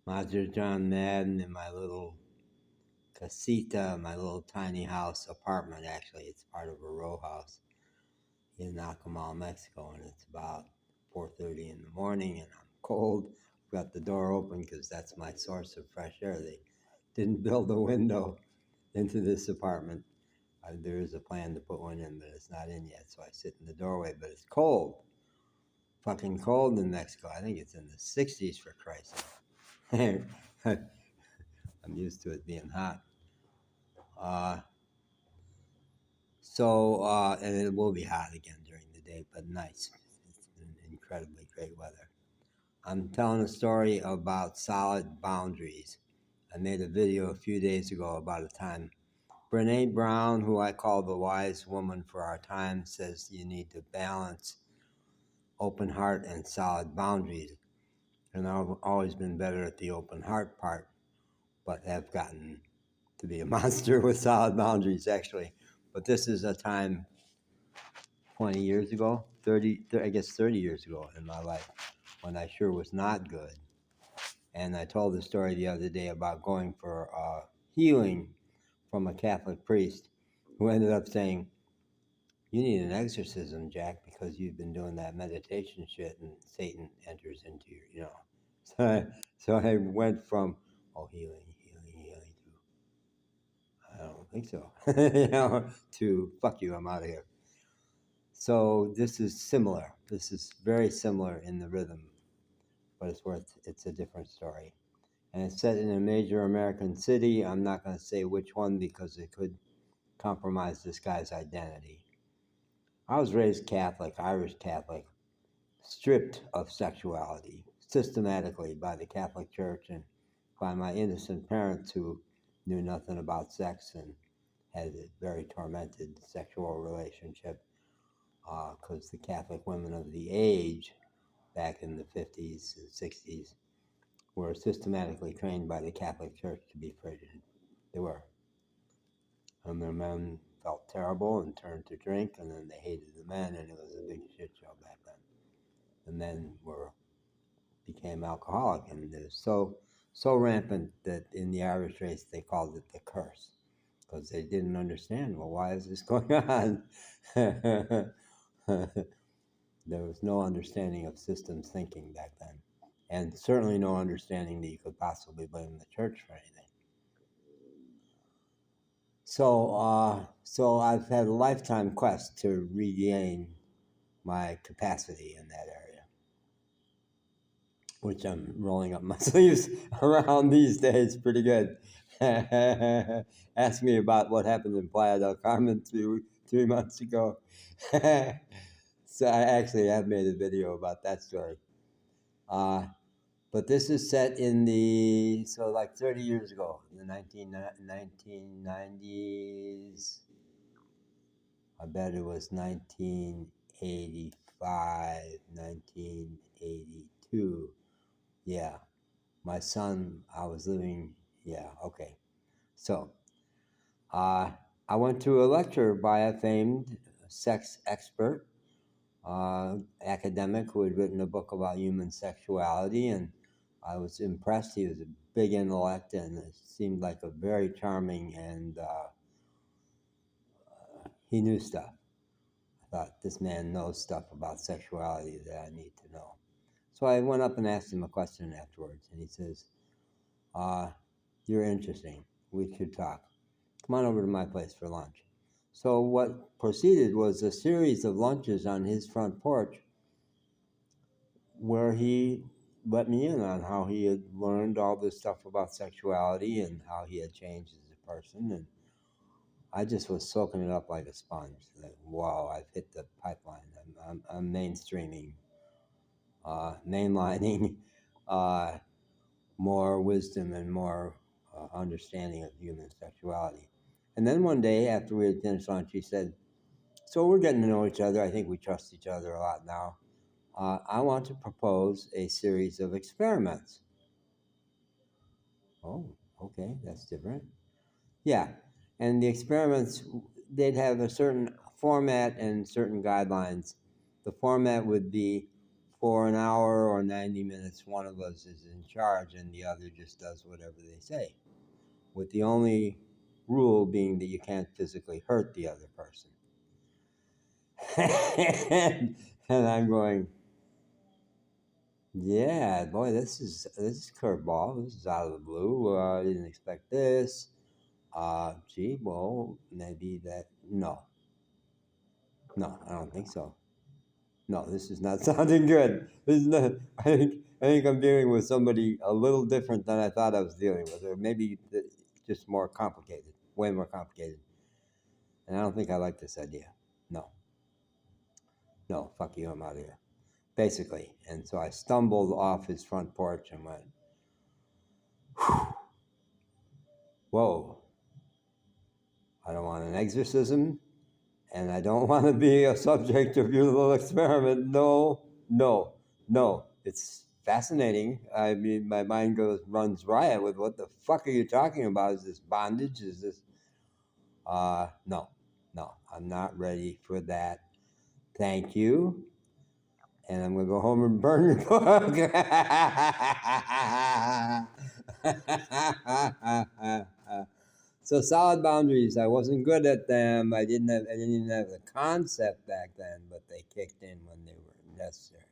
Roger John Madden in my little casita, my little tiny house apartment. Actually, it's part of a row house in Nacamal, Mexico, and it's about 4:30 in the morning, and I'm cold. I've got the door open because that's my source of fresh air. They didn't build a window into this apartment. There is a plan to put one in, but it's not in yet. So I sit in the doorway, but it's cold, fucking cold in Mexico. I think it's in the 60s for Christ's sake. I'm used to it being hot. Uh, and it will be hot again during the day, but nice. It's been incredibly great weather. I'm telling a story about solid boundaries. I made a video a few days ago about a time. Brene Brown, who I call the wise woman for our time, says you need to balance open heart and solid boundaries. And I've always been better at the open heart part, but have gotten to be a monster with solid boundaries, actually. But this is a time 20 years ago, 30 years ago in my life when I sure was not good. And I told the story the other day about going for healing from a Catholic priest who ended up saying, "You need an exorcism, Jack, because you've been doing that meditation shit and Satan enters into your. So I went from, healing, to, I don't think so, to fuck you, I'm out of here. So this is similar. This is very similar in the rhythm, but it's a different story. And it's set in a major American city. I'm not going to say which one because it could compromise this guy's identity. I was raised Catholic, Irish Catholic, stripped of sexuality systematically by the Catholic Church and by my innocent parents who knew nothing about sex and had a very tormented sexual relationship because the Catholic women of the age back in the 50s and 60s were systematically trained by the Catholic Church to be frigid. They were. And their men felt terrible and turned to drink, and then they hated the men, and it was a big shit show back then. The men became alcoholic, and it was so rampant that in the Irish race they called it the curse because they didn't understand. Well, why is this going on? There was no understanding of systems thinking back then, and certainly no understanding that you could possibly blame the church for anything. So I've had a lifetime quest to regain my capacity in that area, which I'm rolling up my sleeves around these days pretty good. Ask me about what happened in Playa del Carmen 3 months ago. So I actually have made a video about that story. But this is set in like 30 years ago, in the 1990s. I bet it was 1985, 1982. Yeah. My son, I was living, yeah, okay. So, I went to a lecture by a famed sex expert, academic who had written a book about human sexuality, and I was impressed. He was a big intellect, and it seemed like a very charming, and he knew stuff. I thought, this man knows stuff about sexuality that I need to know. So I went up and asked him a question afterwards, and he says, "You're interesting. We should talk. Come on over to my place for lunch." So what proceeded was a series of lunches on his front porch where he let me in on how he had learned all this stuff about sexuality and how he had changed as a person. And I just was soaking it up like a sponge. Like, wow, I've hit the pipeline. I'm mainstreaming, mainlining more wisdom and more understanding of human sexuality. And then one day after we had finished lunch, he said, "So we're getting to know each other. I think we trust each other a lot now. I want to propose a series of experiments." Oh, okay, that's different. Yeah, and the experiments, they'd have a certain format and certain guidelines. The format would be for an hour or 90 minutes, one of us is in charge and the other just does whatever they say. With the only rule being that you can't physically hurt the other person. And I'm going, yeah, boy, this is curveball. This is out of the blue. I didn't expect this. Gee, well, maybe that. No, I don't think so. No, this is not sounding good. This is not. I think I'm dealing with somebody a little different than I thought I was dealing with, or maybe just more complicated, way more complicated. And I don't think I like this idea. No, fuck you, I'm out of here. Basically, and so I stumbled off his front porch and went, whoa, I don't want an exorcism, and I don't want to be a subject of your little experiment. No. It's fascinating. I mean, my mind runs riot with what the fuck are you talking about? Is this bondage? Is this? No. I'm not ready for that. Thank you. And I'm gonna go home and burn your book. So solid boundaries. I wasn't good at them. I didn't even have the concept back then, but they kicked in when they were necessary.